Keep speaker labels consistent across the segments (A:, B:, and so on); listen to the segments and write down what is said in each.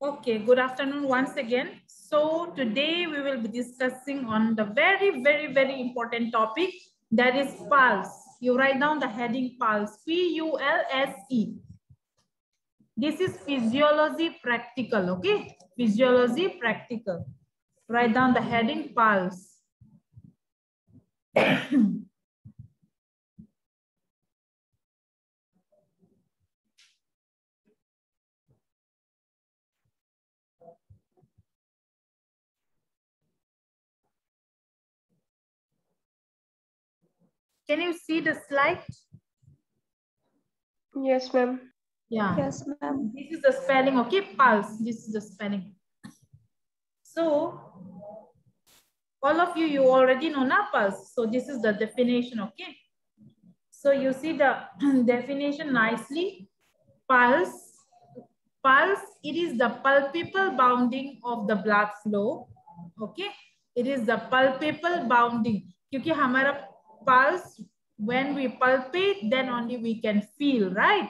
A: Okay, good afternoon once again. So today we will be discussing on the very important topic, that is pulse. You write down the heading pulse, P-U-L-S-E. This is physiology practical, okay? Physiology practical. Write down the heading pulse. Can you see the slide?
B: Yes, ma'am.
A: Yeah.
B: Yes, ma'am.
A: This is the spelling, okay? Pulse. This is the spelling. So, all of you already know na pulse. So this is the definition, okay? So you see the definition nicely. Pulse. Pulse, it is the palpable bounding of the blood flow. Okay? It is the palpable bounding. Because hamara pulse, when we palpate, then only we can feel, right?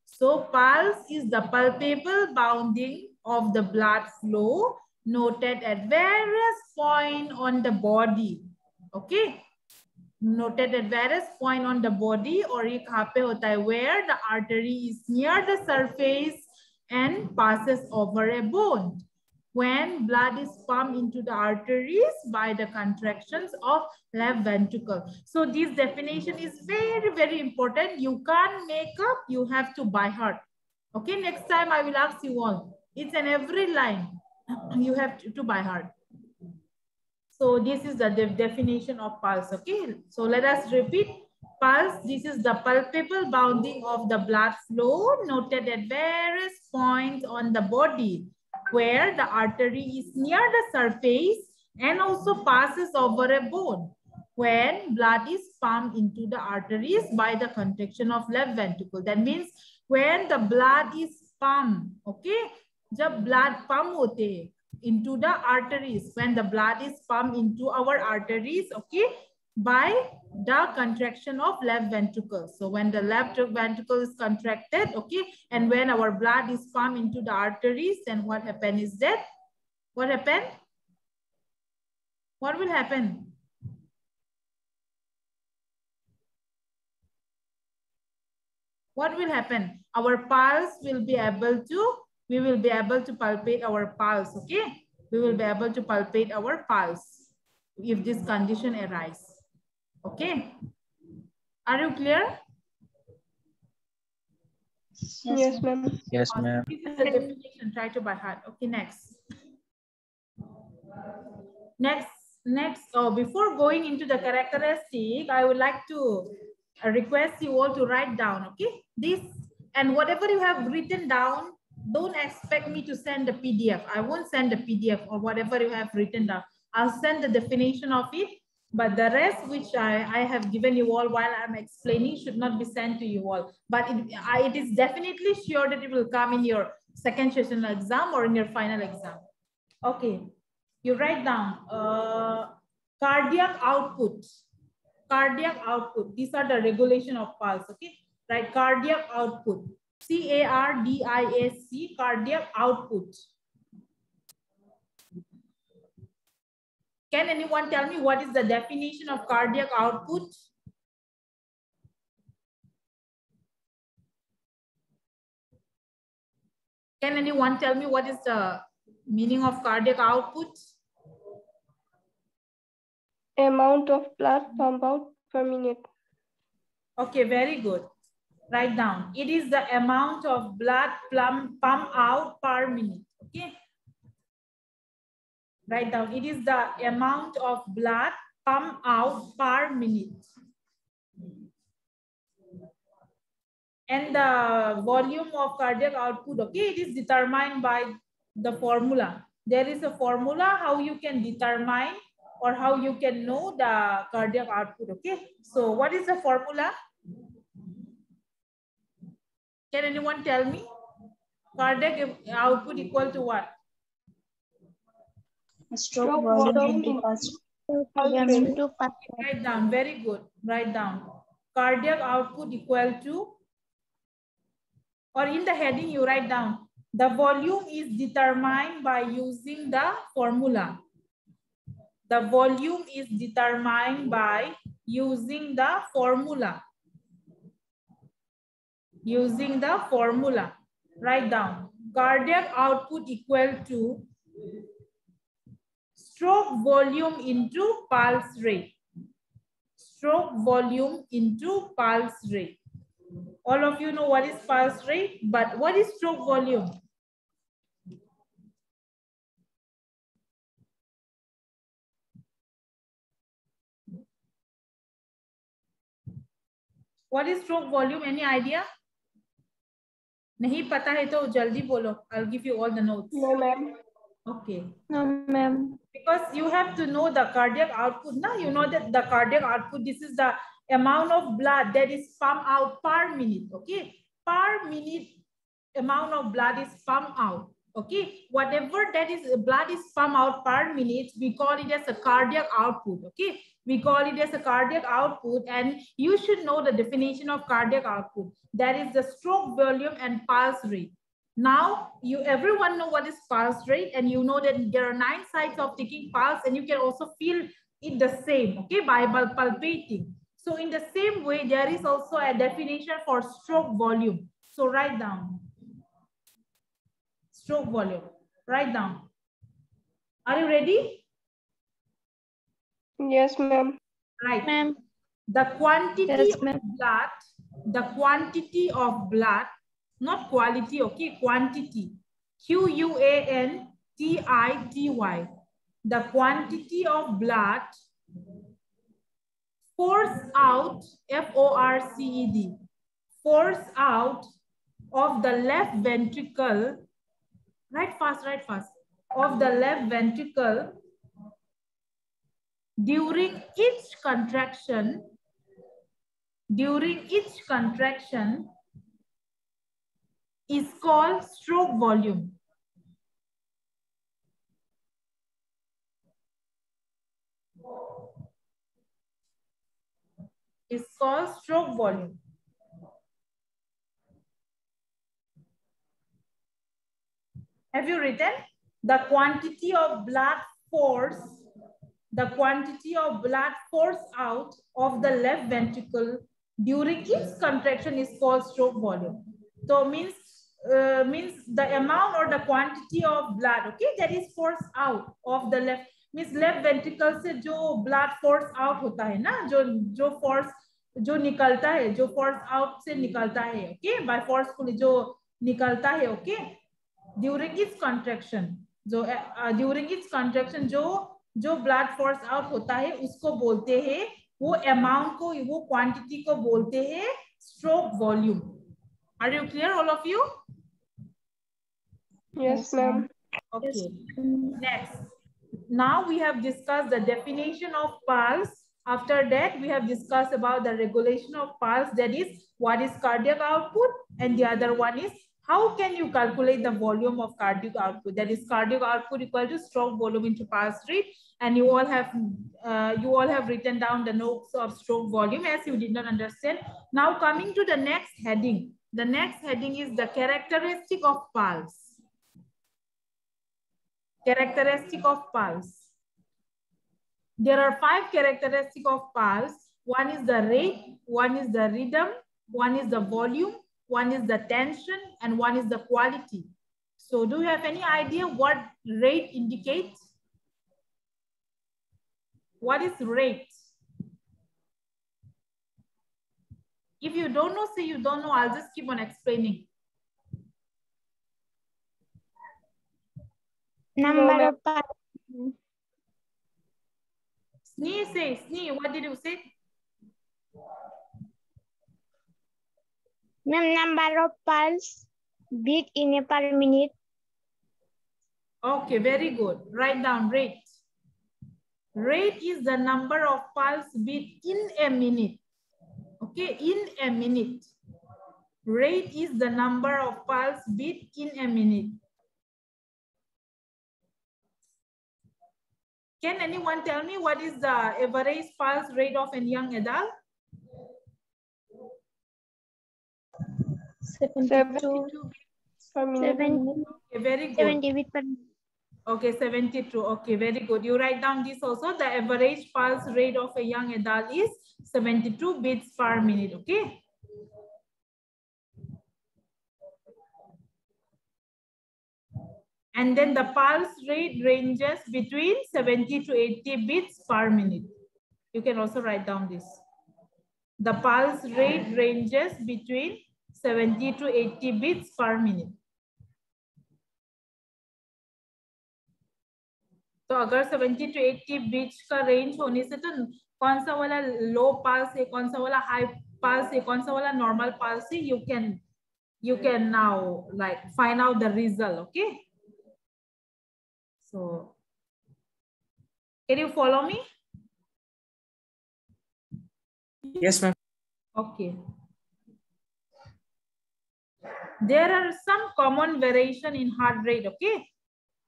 A: So pulse is the palpable bounding of the blood flow noted at various points on the body. Okay? Noted at various points on the body, or ये कहाँ पे होता है, where the artery is near the surface and passes over a bone. When blood is pumped into the arteries by the contractions of left ventricle. So this definition is very important. You can't make up, you have to by heart. Okay, next time I will ask you all. It's in every line. You have to by heart. So this is the definition of pulse, okay? So let us repeat. Pulse, this is the palpable bounding of the blood flow noted at various points on the body where the artery is near the surface and also passes over a bone when blood is pumped into the arteries by the contraction of left ventricle. That means when the blood is pumped, okay? जब blood pump होते हैं into the arteries, when the blood is pumped into our arteries, okay, by the contraction of left ventricle. So when the left ventricle is contracted, okay, and when our blood is pumped into the arteries, then what happens is that, what happened? What will happen? What will happen? Our pulse will be able to, we will be able to palpate our pulse, okay? We will be able to palpate our pulse if this condition arises. Okay? Are you clear?
B: Yes, ma'am.
C: Yes, ma'am.
A: This is the definition. Try to by heart. Okay, next. Before going into the characteristic, I would like to request you all to write down, okay? This, and whatever you have written down, don't expect me to send the PDF. I won't send the PDF or whatever you have written down. I'll send the definition of it, but the rest which I have given you all while I'm explaining should not be sent to you all. But it is definitely sure that it will come in your second session exam or in your final exam. Okay. You write down cardiac output. Cardiac output. These are the regulation of pulse. Okay, right? Cardiac output. C-A-R-D-I-A-C. Cardiac output. Can anyone tell me what is the definition of cardiac output? Can anyone tell me what is the meaning of cardiac output?
B: Amount of blood pumped out per minute.
A: Okay, very good. Write down. It is the amount of blood pumped out per minute. Okay. Write down. It is the amount of blood pumped out per minute. And the volume of cardiac output, okay, it is determined by the formula. There is a formula how you can determine or how you can know the cardiac output, okay? So what is the formula? Can anyone tell me? Cardiac output equal to what?
D: Stroke volume into
A: Write down, very good. Write down. Cardiac output equal to, or in the heading you write down, The volume is determined by using the formula. The volume is determined by using the formula. Using the formula. Write down. Cardiac output equal to stroke volume into pulse rate. Stroke volume into pulse rate. All of you know what is pulse rate, but what is stroke volume? What is stroke volume? Any idea? नहीं पता है तो जल्दी बोलो. I'll give you all the notes.
B: No, ma'am.
A: Okay.
B: No, ma'am.
A: Because you have to know the cardiac output. Now you know that the cardiac output, this is the amount of blood that is pumped out per minute. Okay. Per minute amount of blood is pumped out. Okay. Whatever that is blood is pumped out per minute, we call it as a cardiac output. Okay. We call it as a cardiac output, and you should know the definition of cardiac output. That is the stroke volume and pulse rate. Now, everyone know what is pulse rate, and you know that there are 9 sites of taking pulse, and you can also feel it the same, okay, by palpating. So in the same way, there is also a definition for stroke volume. So write down. Stroke volume. Write down. Are you ready?
B: Yes, ma'am.
A: Right.
B: Ma'am.
A: The quantity
B: Yes,
A: of blood, the quantity of blood, not quality, okay, quantity. Quantity. The quantity of blood forced out, FORCED, forced out of the left ventricle, write fast, of the left ventricle during each contraction is called stroke volume. It's called stroke volume. Have you written? The quantity of blood force, out of the left ventricle during each contraction is called stroke volume. So means the amount or the quantity of blood, okay, that is forced out of the left, means left ventricle से जो blood force out होता है ना, जो force जो निकलता है, जो force out से निकलता है, okay, by forcefully जो निकलता है, okay, during its contraction, during its contraction जो ब्लड फोर्स आउट होता है उसको बोलते हैं, वो अमाउंट को, वो क्वांटिटी को बोलते हैं stroke volume. Are you clear all of you?
B: Yes, ma'am.
A: Okay. Next, now we have discussed the definition of pulse. After that, we have discussed about the regulation of pulse, that is what is cardiac output, and the other one is how can you calculate the volume of cardiac output, that is cardiac output equal to stroke volume into pulse rate. And you all have written down the notes of stroke volume as you did not understand. Now coming to the next heading. The next heading is the characteristic of pulse. Characteristic of pulse. There are 5 characteristics of pulse. One is the rate, one is the rhythm, one is the volume, one is the tension, and one is the quality. So do you have any idea what rate indicates? What is rate? If you don't know, say you don't know, I'll just keep on explaining.
C: Number of pulse.
A: Snee, what did you say?
C: Number of pulse beat in a per minute.
A: Okay, very good. Write down rate. Rate is the number of pulse beat in a minute. Okay, in a minute. Rate is the number of pulse beat in a minute. Can anyone tell me what is the average pulse rate of a young adult?
B: 72. per minute.
C: 70,
A: Okay, very good.
C: 70 beats per minute.
A: Okay, 72. Okay, very good. You write down this also. The average pulse rate of a young adult is 72 beats per minute. Okay. And then the pulse rate ranges between 70 to 80 beats per minute. You can also write down this. The pulse rate ranges between 70 to 80 beats per minute. तो अगर 70 to 80 बीच का range होने से तो कौन सा वाला low pulse है, कौन सा वाला हाई पल्स है, कौन सा वाला नॉर्मल पल्स है, you can now like find out the result. Okay, so can you follow me?
E: Yes, ma'am.
A: Okay. There are some common variation in heart rate. Okay,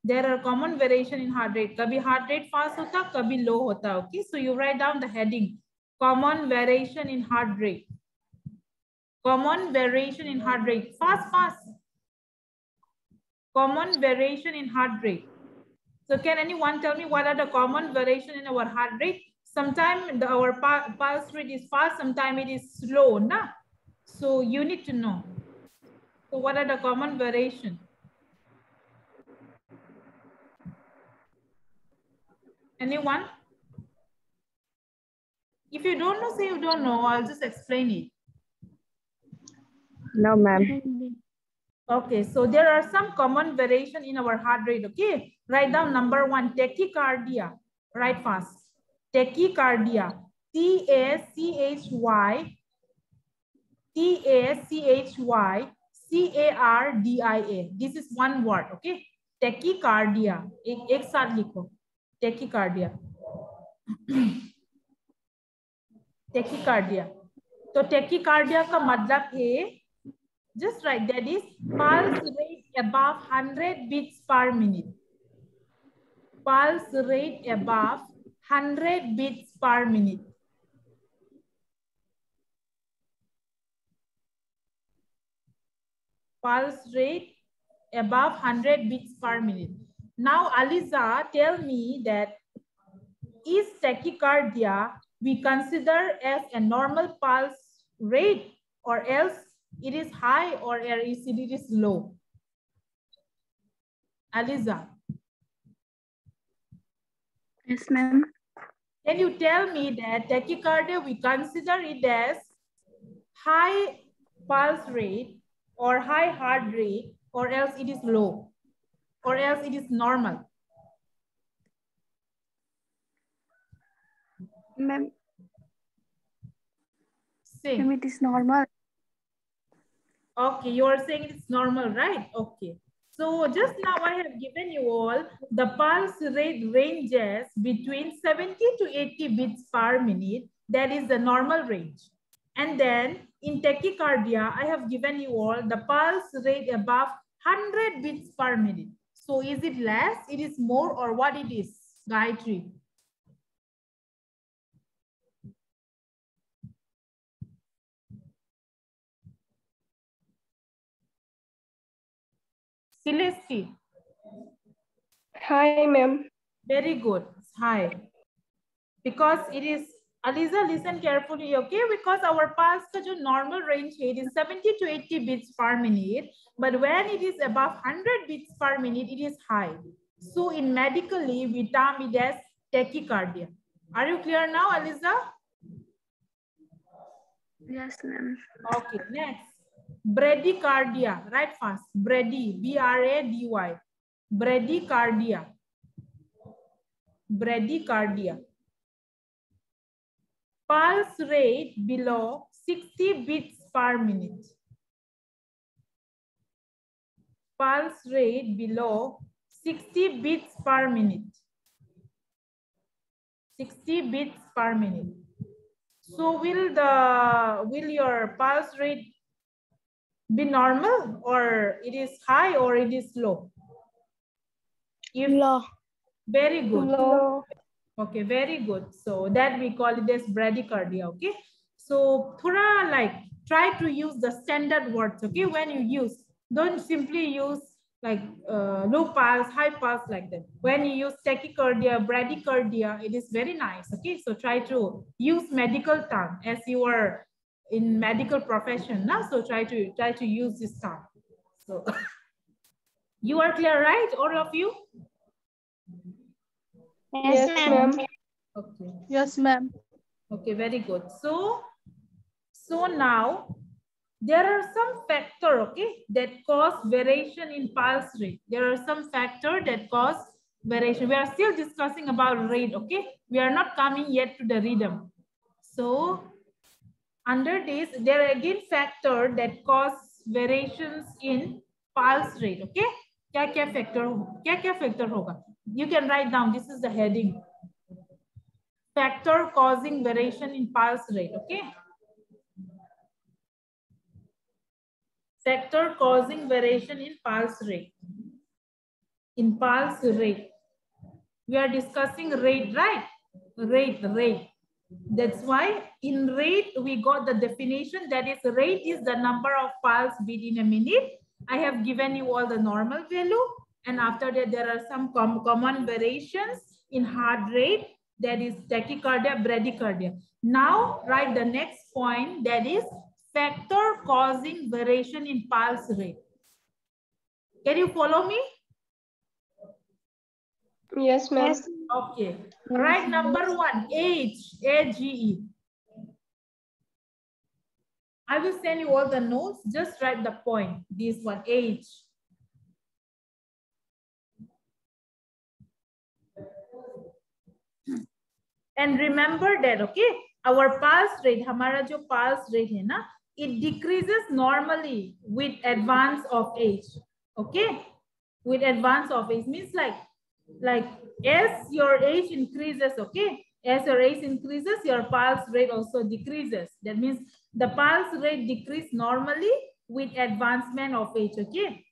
A: there are common variation in heart rate. कभी heart rate fast होता, कभी low होता. Okay, so you write down the heading: common variation in heart rate. Common variation in heart rate. Fast. Common variation in heart rate. So can anyone tell me what are the common variation in our heart rate? Sometimes our pulse rate is fast, sometimes it is slow, nah? So you need to know. So what are the common variation? Anyone? If you don't know, say you don't know. I'll just explain it.
D: No, ma'am.
A: Okay, so there are some common variation in our heart rate. Okay, write down number 1, tachycardia. Write fast. Tachycardia. Tachycardia. This is one word. Okay, tachycardia. एक साथ लिखो. Tachycardia. Tachycardia. तो tachycardia का मतलब है, just write that is pulse rate above 100 beats per minute. Pulse rate above 100 beats per minute. Pulse rate above 100 beats per minute. Now, Aliza, tell me that is tachycardia we consider as a normal pulse rate, or else it is high, or else it is low? Aliza.
D: Yes, ma'am.
A: Can you tell me that tachycardia we consider it as high pulse rate or high heart rate, or else it is low, or else it is normal?
D: Ma'am,
A: Say.
D: it is normal.
A: Okay, you are saying it's normal, right? Okay. So just now I have given you all the pulse rate ranges between 70 to 80 beats per minute. That is the normal range. And then in tachycardia, I have given you all the pulse rate above 100 beats per minute. So is it less, it is more, or what it is, Gayatri? Celeste.
B: Hi, ma'am.
A: Very good. Hi. Because it is, Aliza, listen carefully, okay? Because our pulse ka jo normal range it is 70 to 80 beats per minute. But when it is above 100 beats per minute, it is high. So in medically, we term it as tachycardia. Are you clear now, Aliza?
D: Yes, ma'am.
A: Okay, next. Bradycardia. Write fast. Brady. B-R-A-D-Y. Bradycardia. Bradycardia. Pulse rate below 60 beats per minute. Pulse rate below 60 beats per minute. 60 beats per minute. So will your pulse rate be normal, or it is high, or it is low?
C: Low.
A: Very good.
B: Low.
A: Okay, very good. So that we call it as bradycardia. Okay. So thora like try to use the standard words. Okay, when you use Don't simply use like low pulse, high pulse like that. When you use tachycardia, bradycardia, it is very nice. Okay, so try to use medical term as you are in medical profession now. So try to use this term. So you are clear, right, all of you?
B: Yes, ma'am.
A: Okay.
F: Yes, ma'am.
A: Okay, very good. So now there are some factors, okay, that cause variation in pulse rate. There are some factors that cause variation. We are still discussing about rate, okay? We are not coming yet to the rhythm. So under this, there are again factors that cause variations in pulse rate, okay? क्या factor होगा? You can write down, this is the heading. Factor causing variation in pulse rate, okay? Factor causing variation in pulse rate. In pulse rate. We are discussing rate, right? Rate. That's why in rate, we got the definition, that is rate is the number of pulse beat in a minute. I have given you all the normal value. And after that, there are some common variations in heart rate, that is tachycardia, bradycardia. Now, write the next point, that is factor causing variation in pulse rate. Can you follow me?
B: Yes, ma'am.
C: Yes.
A: Okay. Right, number one, age, AGE. I will send you all the notes. Just write the point. This one, age. And remember that, okay, our pulse rate, हमारा जो pulse rate है ना, it decreases normally with advance of age. Okay, with advance of age means like as your age increases, okay, as your age increases, your pulse rate also decreases. That means the pulse rate decrease normally with advancement of age, okay.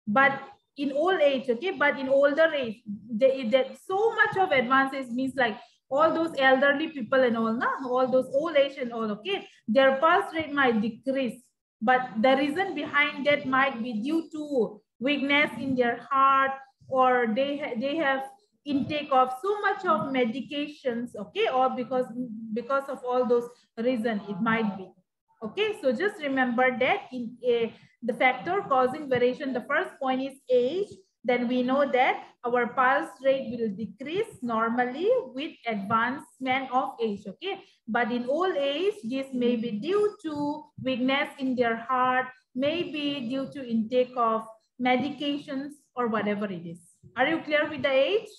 A: But in old age, okay, but in older age, that so much of advances means like all those elderly people and all, all those old age and all, okay, their pulse rate might decrease. But the reason behind that might be due to weakness in their heart, or they have intake of so much of medications, okay, or because of all those reasons it might be. Okay, so just remember that in the factor causing variation, the first point is age. Then we know that our pulse rate will decrease normally with advancement of age, okay? But in old age, this may be due to weakness in their heart, maybe due to intake of medications or whatever it is. Are you clear with the age?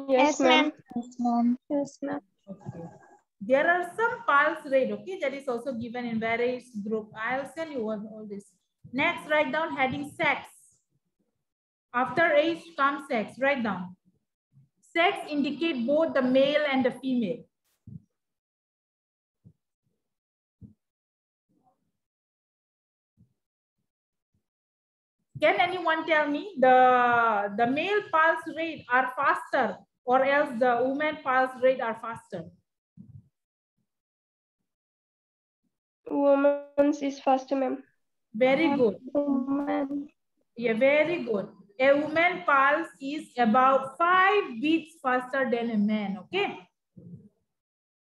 B: Yes, ma'am.
C: Yes, ma'am.
B: Yes, ma'am.
A: Okay. There are some pulse rate, okay, that is also given in various group. I'll send you all this. Next, write down heading sex. After age comes sex, write down. Sex indicate both the male and the female. Can anyone tell me the male pulse rate are faster, or else the woman pulse rate are faster?
B: Woman's is faster, ma'am.
A: Very good.
B: Woman.
A: Yeah, very good. A woman pulse is about 5 beats faster than a man, okay?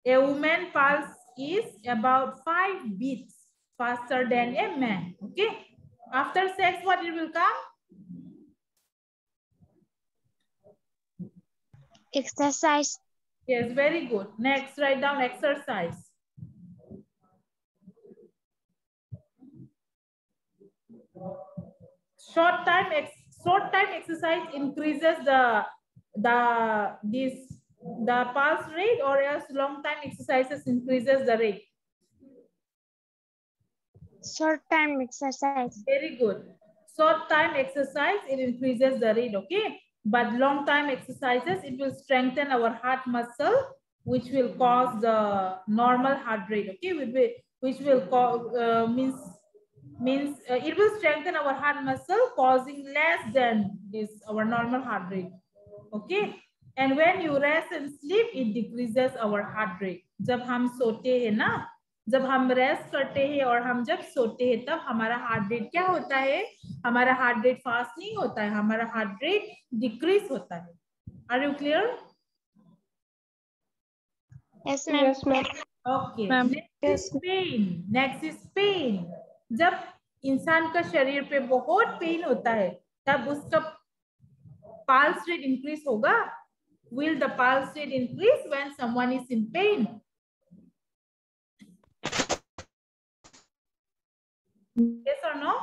A: A woman pulse is about 5 beats faster than a man, okay? After sex, what it will come?
C: Exercise.
A: Yes, very good. Next, write down exercise. Short time exercise increases the pulse rate, or else long time exercises increases the rate.
C: Short time exercise.
A: Very good. Short time exercise, it increases the rate, okay? But long time exercises, it will strengthen our heart muscle, which will cause the normal heart rate, okay? Which will cause means it will strengthen our heart muscle, causing less than this our normal heart rate, okay? And when you rest and sleep, it decreases our heart rate. जब हम सोते हैं ना, जब हम rest करते हैं और हम जब सोते हैं तब हमारा हार्ट रेट क्या होता है? हमारा हार्ट रेट फास्ट नहीं होता है, हमारा हार्ट रेट डिक्रीज होता है. Are you clear?
C: Yes, ma'am.
B: Yes, ma'am.
A: Okay.
C: Ma'am.
A: Next is pain. Next is pain. जब इंसान का शरीर पे बहुत पेन होता है तब उसका pulse rate increase होगा. Will the pulse rate increase when someone is in pain? Yes or no?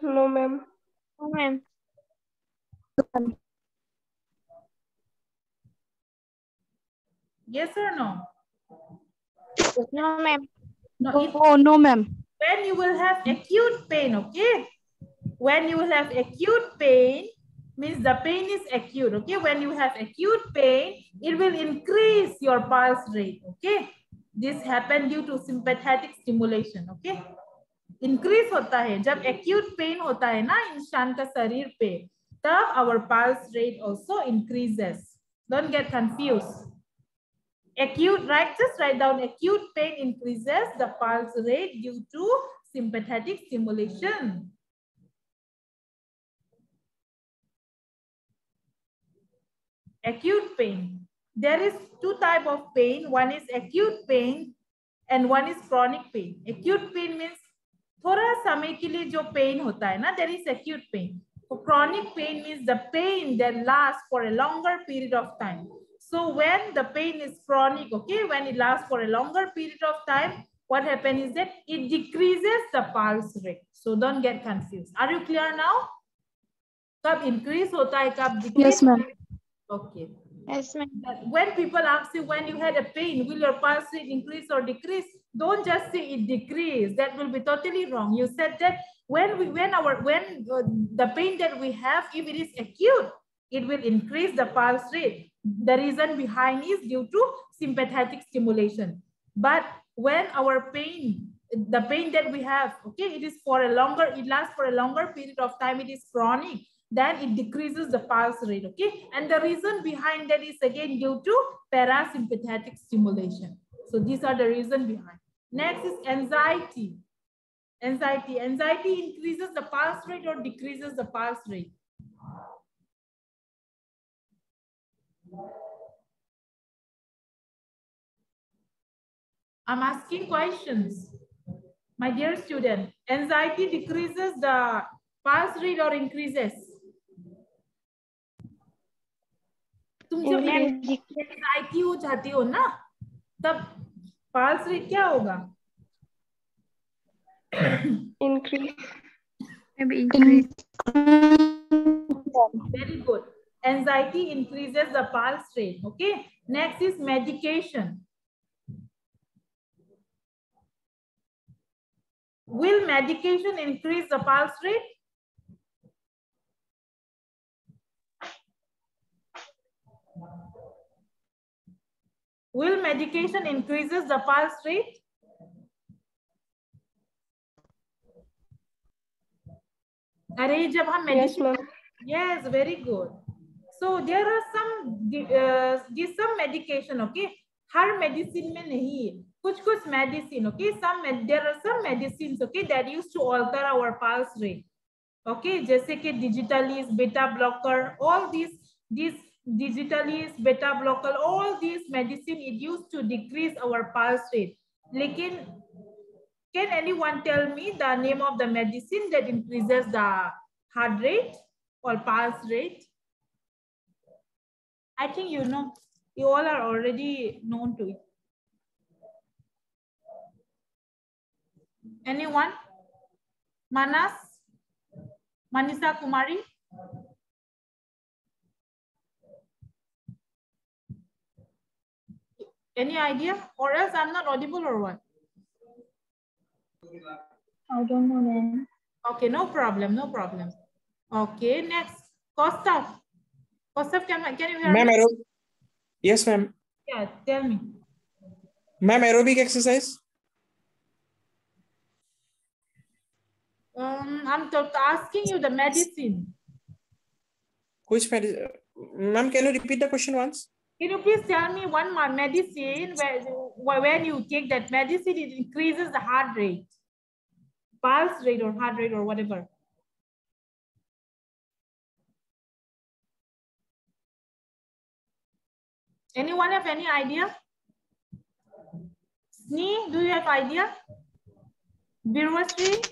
B: No, ma'am.
C: No, ma'am.
A: Yes or no?
C: No, ma'am.
A: No.
C: Oh, no, ma'am.
A: When you will have acute pain, okay? When you will have acute pain, means the pain is acute, okay? When you have acute pain, it will increase your pulse rate, okay? This happen due to sympathetic stimulation, okay? Increase होता है जब acute pain होता है ना इंसान का शरीर पे, तब our pulse rate also increases. Don't get confused. Acute, right? Just write down acute pain increases the pulse rate due to sympathetic stimulation. Acute pain. There is two types of pain. One is acute pain and one is chronic pain. Acute pain means थोड़ा समय के लिए जो pain होता है ना, there is acute pain. So chronic pain means the pain that lasts for a longer period of time. So when the pain is chronic, okay, when it lasts for a longer period of time, what happens is that it decreases the pulse rate. So don't get confused. Are you clear now? कब increase होता है, कब decrease?
C: Yes, ma'am.
A: Okay.
C: Yes, ma'am.
A: When people ask you when you had a pain, will your pulse rate increase or decrease? Don't just say it decrease. That will be totally wrong. You said that when the pain that we have, if it is acute, it will increase the pulse rate. The reason behind is due to sympathetic stimulation. But when our pain, the pain that we have, okay, it is for a longer, it lasts for a longer period of time, it is chronic, then it decreases the pulse rate, okay? And the reason behind that is again due to parasympathetic stimulation. So these are the reason behind. Next is anxiety. Anxiety increases the pulse rate or decreases the pulse rate? I'm asking questions. My dear student, anxiety decreases the pulse rate or increases? तुम जब anxiety हो जाती हो ना, तब pulse rate क्या होगा?
B: Increase.
D: Maybe increase.
A: Very good. Anxiety increases the pulse rate. Okay. Next is medication. Will medication increase the pulse rate? Will medication increases the pulse rate? अरे जब हम
B: medicine,
A: yes, very good. So there are some medication, okay? Her medicine में नहीं है, कुछ medicine, okay? There are some medicines, okay, that used to alter our pulse rate, okay? जैसे कि digitalis, beta blocker, all these digitalis, beta blocker, all these medicine it used to decrease our pulse rate. लेकिन can anyone tell me the name of the medicine that increases the heart rate or pulse rate? I think you know, you all are already known to it. Anyone? Manas? Manisa Kumari? Any idea? Or else I'm not audible or what?
D: I don't know, ma'am.
A: Okay, no problem, no problem. Okay, next. Kostav. Kostav, can you hear me?
E: Ma'am, yes, ma'am.
A: Yeah, tell me.
E: Ma'am, aerobic exercise.
A: I'm asking you the medicine.
E: Which medicine? Ma'am, can you repeat the question once?
A: Can you please tell me one more medicine where when you take that medicine, it increases the heart rate, pulse rate or heart rate or whatever? Anyone have any idea? Snee, do you have idea? Birwasri?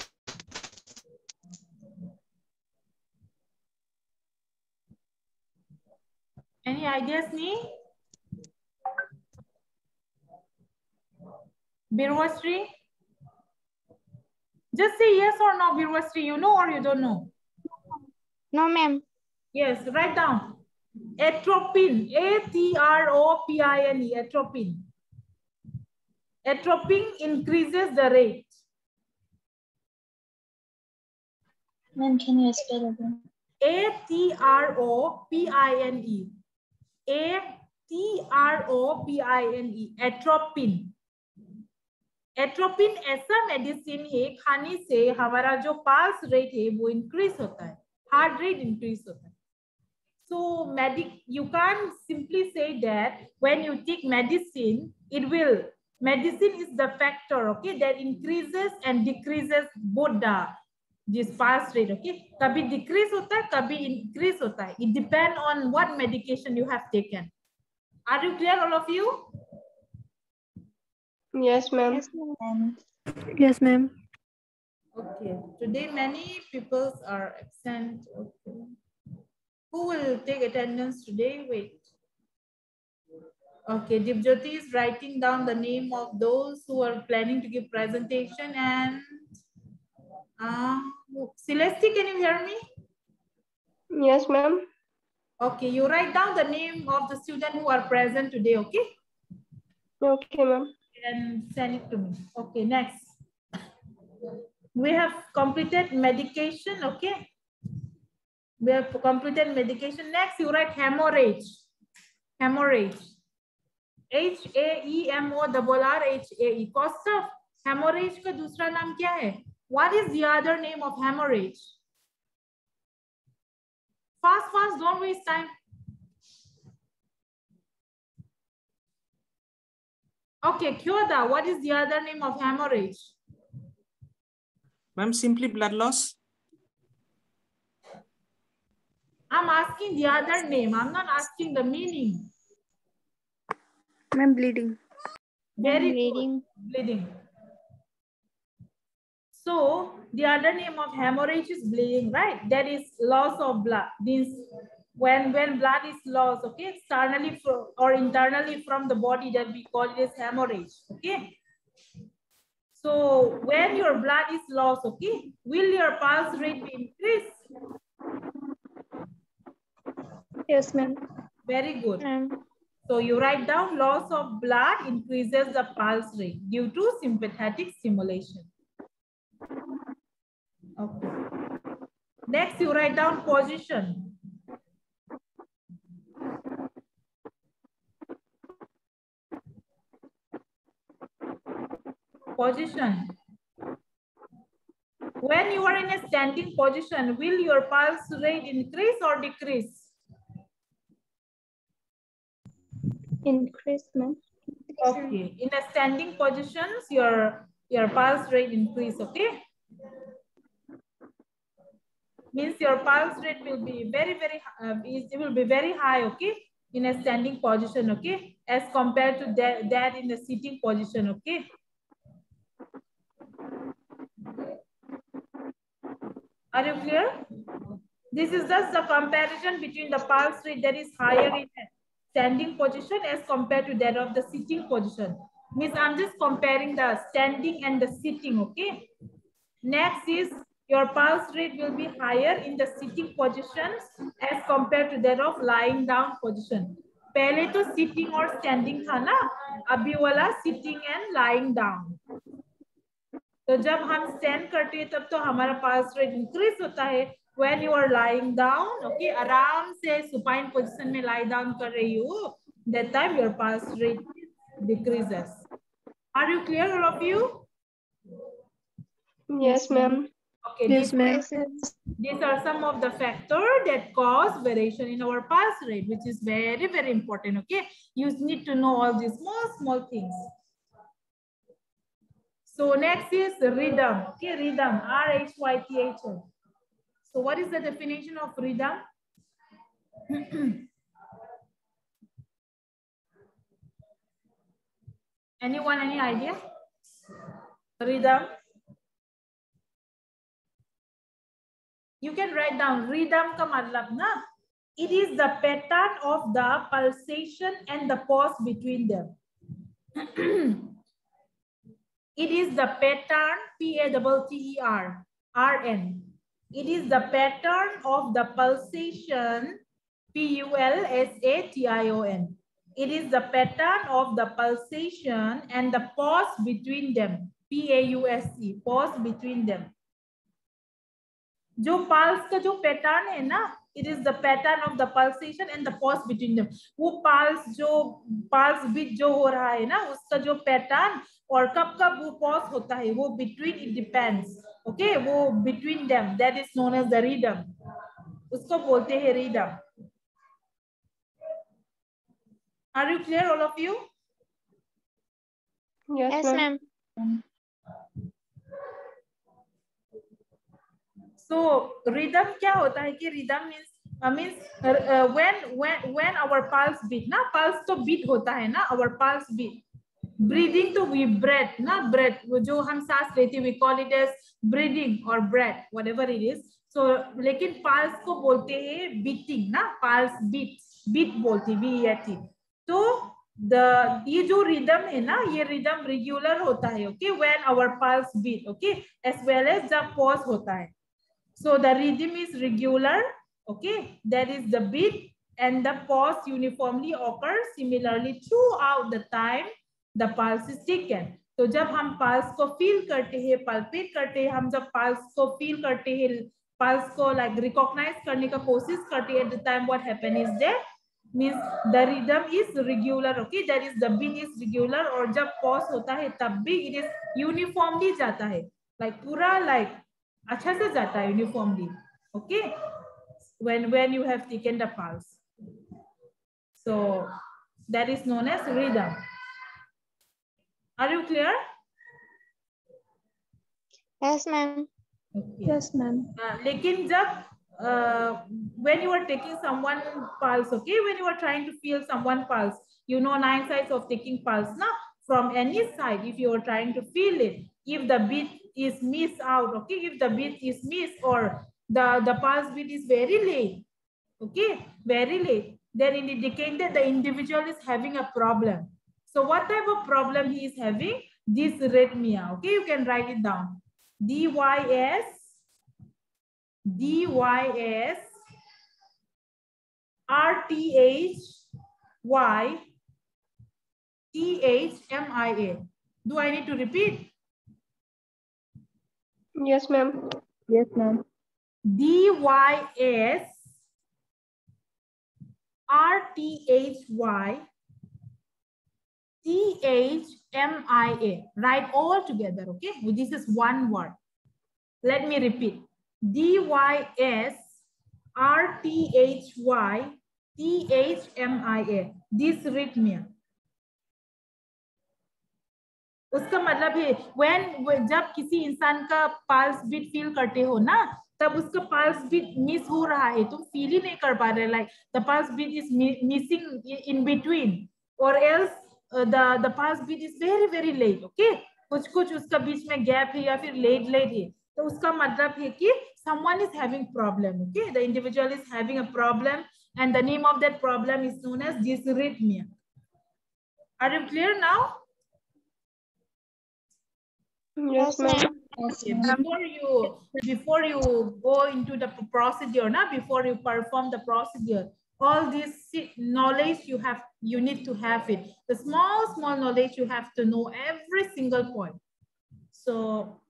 A: Any ideas, Snee? Birwasri? Just say yes or no, Birwasri. You know or you don't know?
C: No, ma'am.
A: Yes, write down. Atropine, A-T-R-O-P-I-N-E, atropine. Atropine increases the rate.
D: Ma'am, can you spell again?
A: A-T-R-O-P-I-N-E. A-T-R-O-P-I-N-E, atropine. Atropine ऐसा medicine है खाने से हमारा जो pulse rate है वो increase होता है, हार्ट रेट इंक्रीज होता है. So you can't simply say that when you take medicine, medicine is the factor, okay, that increases and decreases both this pulse rate, okay. कभी decrease होता है, कभी increase होता है. It depends on what medication you have taken. Are you clear, all of you?
B: Yes, ma'am.
D: Yes, ma'am.
A: Okay. Today many people are absent. Okay. Who will take attendance today? Wait. Okay, Dipjyoti is writing down the name of those who are planning to give presentation, and Celeste, can you hear me?
B: Yes, ma'am.
A: Okay, you write down the name of the student who are present today, okay?
B: Okay, ma'am.
A: And send it to me. Okay, next. We have completed medication, okay? We have completed medication. Next, you write hemorrhage. Hemorrhage. H-A-E-M-O-R-R-H-A-E. Cause of hemorrhage का दूसरा नाम क्या है? What is the other name of hemorrhage? Fast, don't waste time. Okay, Kyoda, what is the other name of hemorrhage?
E: Ma'am, simply blood loss.
A: I'm asking the other name. I'm not asking the meaning.
D: Ma'am, bleeding.
A: Very
C: Bleeding.
A: good. Bleeding. So the other name of hemorrhage is bleeding, right? That is loss of blood. Means when blood is lost, okay, externally or internally from the body, that we call it as hemorrhage, okay? So when your blood is lost, okay, will your pulse rate be increased?
D: Yes, ma'am.
A: Very good. So you write down loss of blood increases the pulse rate due to sympathetic stimulation. Okay. Next, you write down position. Position. When you are in a standing position, will your pulse rate increase or decrease?
D: Increase, ma'am.
A: Okay. In a standing positions, your pulse rate increase, okay? Means your pulse rate will be it will be very high, okay? In a standing position, okay? As compared to that in a sitting position, okay? Are you clear? This is just the comparison between the pulse rate that is higher in a standing position as compared to that of the sitting position. Means I'm just comparing the standing and the sitting, okay? Next is your pulse rate will be higher in the sitting positions as compared to that of lying down position. पहले तो sitting और standing था ना, अभी वाला sitting and lying down. तो जब हम stand करते हैं तब तो हमारा pulse rate increase होता है. When you are lying down, okay, आराम से supine position में lie down कर रही हो, that time your pulse rate decreases. Are you clear, all of you?
B: Yes, ma'am.
A: Okay,
D: Yes, ma'am.
A: these are some of the factors that cause variation in our pulse rate, which is very, very important. Okay, you need to know all these small things. So next is rhythm. Okay, rhythm, R-H-Y-T-H-M. So what is the definition of rhythm? Anyone, any idea? Rhythm. You can write down rhythm ka matlab na. It is the pattern of the pulsation and the pause between them. It is the pattern, P-A-T-T-E-R, R-N. It is the pattern of the pulsation, P-U-L-S-A-T-I-O-N. It is the pattern of the pulsation and the pause between them, P-A-U-S-E, pause between them. जो pulse का जो pattern है ना, it is the pattern of the pulsation and the pause between them. वो pulse beat जो हो रहा है ना, उसका जो pattern और कब कब वो pause होता है, वो between it depends. Okay, वो between them, that is known as the rhythm. उसको बोलते हैं rhythm. Are you clear, all of you?
B: Yes, ma'am.
A: So rhythm क्या होता है कि rhythm means when our pulse beat ना, pulse तो beat होता है ना, our pulse beat. Breathing तो we breath ना, breath वो जो हम सांस लेते हैं we call it as breathing or breath, whatever it is. So लेकिन pulse को बोलते हैं beating ना, pulse beat बोलते B-E-A-T. तो ये जो rhythm है ना, ये rhythm regular होता है, okay, when our pulse beat, okay, as well as जब pause होता है. So the rhythm is regular, okay, that is the beat, and the pause uniformly occurs similarly throughout the time the pulse is taken. तो जब हम pulse को feel करते हैं, palpate करते हैं, हम जब pulse को feel करते हैं, pulse को like recognize करने का कोशिश करते हैं, at the time what happen is that means the rhythm is regular, okay, that is the beat is regular, और जब pause होता है तब भी it is uniformly जाता है, like पूरा like अच्छा से जाता है uniformly, okay, when you have taken the pulse. So that is known as rhythm. Are you clear?
C: Yes, ma'am.
A: Okay.
D: Yes, ma'am.
A: लेकिन जब when you are taking someone pulse, okay, when you are trying to feel someone pulse, you know 9 sides of taking pulse now, from any side, if you are trying to feel it, if the beat is missed out, okay, if the beat is missed or the pulse beat is very late, okay, very late, then it indicates that the individual is having a problem. So what type of problem he is having? Dysrhythmia, okay, you can write it down. D-Y-S R-T-H-Y-T-H-M-I-A. Do I need to repeat?
B: Yes, ma'am.
D: Yes, ma'am.
A: D-Y-S R-T-H-Y-T-H-M-I-A. Write all together, okay? This is one word. Let me repeat. D-Y-S R-T-H-Y-T-H-M-I-A. Dysrhythmia. उसका मतलब है when जब किसी इंसान का pulse beat feel करते हो ना, तब उसका pulse beat miss हो रहा है, तुम feel ही नहीं कर पा रहे, like the pulse beat is missing in between, or else the pulse beat is very very late, okay, कुछ उसका बीच में gap है या फिर late है, तो उसका मतलब है कि someone is having problem, okay, the individual is having a problem, and the name of that problem is known as dysrhythmia. Are you clear now?
B: Yes, ma'am.
A: Okay. Before you go into the procedure, before you perform the procedure, all this knowledge you need to have it. The small knowledge you have to know every single point. So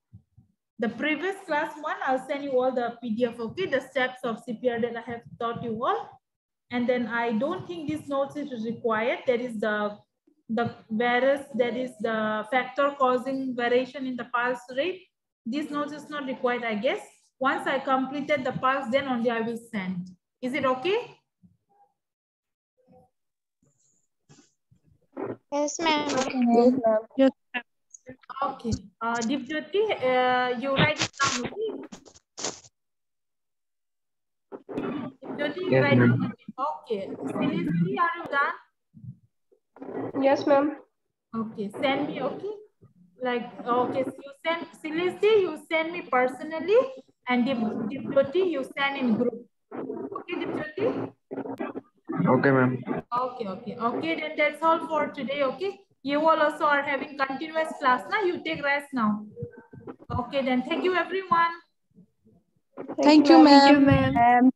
A: the previous class one, I'll send you all the PDF, okay, the steps of CPR that I have taught you all. And then I don't think this notes is required. There is the factor causing variation in the pulse rate. This note is not required, I guess. Once I completed the pulse, then only I will send. Is it okay?
C: Yes, ma'am.
D: Yes, ma'am.
B: Yes.
A: Okay. Dipjyoti, you write it down, okay? Dipjyoti, you
E: Yes,
A: write it
E: ma'am.
A: down. Okay. Celeste, are you done?
B: Yes, ma'am.
A: Okay, send me, okay? Like, okay, so you send, Celeste, you send me personally, and Dipjyoti, you send in group. Okay, Dipjyoti?
E: Okay, ma'am.
A: Okay, okay. Okay, then that's all for today, okay? You all also are having continuous class now. You take rest now. Okay, then thank you, everyone.
B: Thank you, ma'am.
D: Ma'am.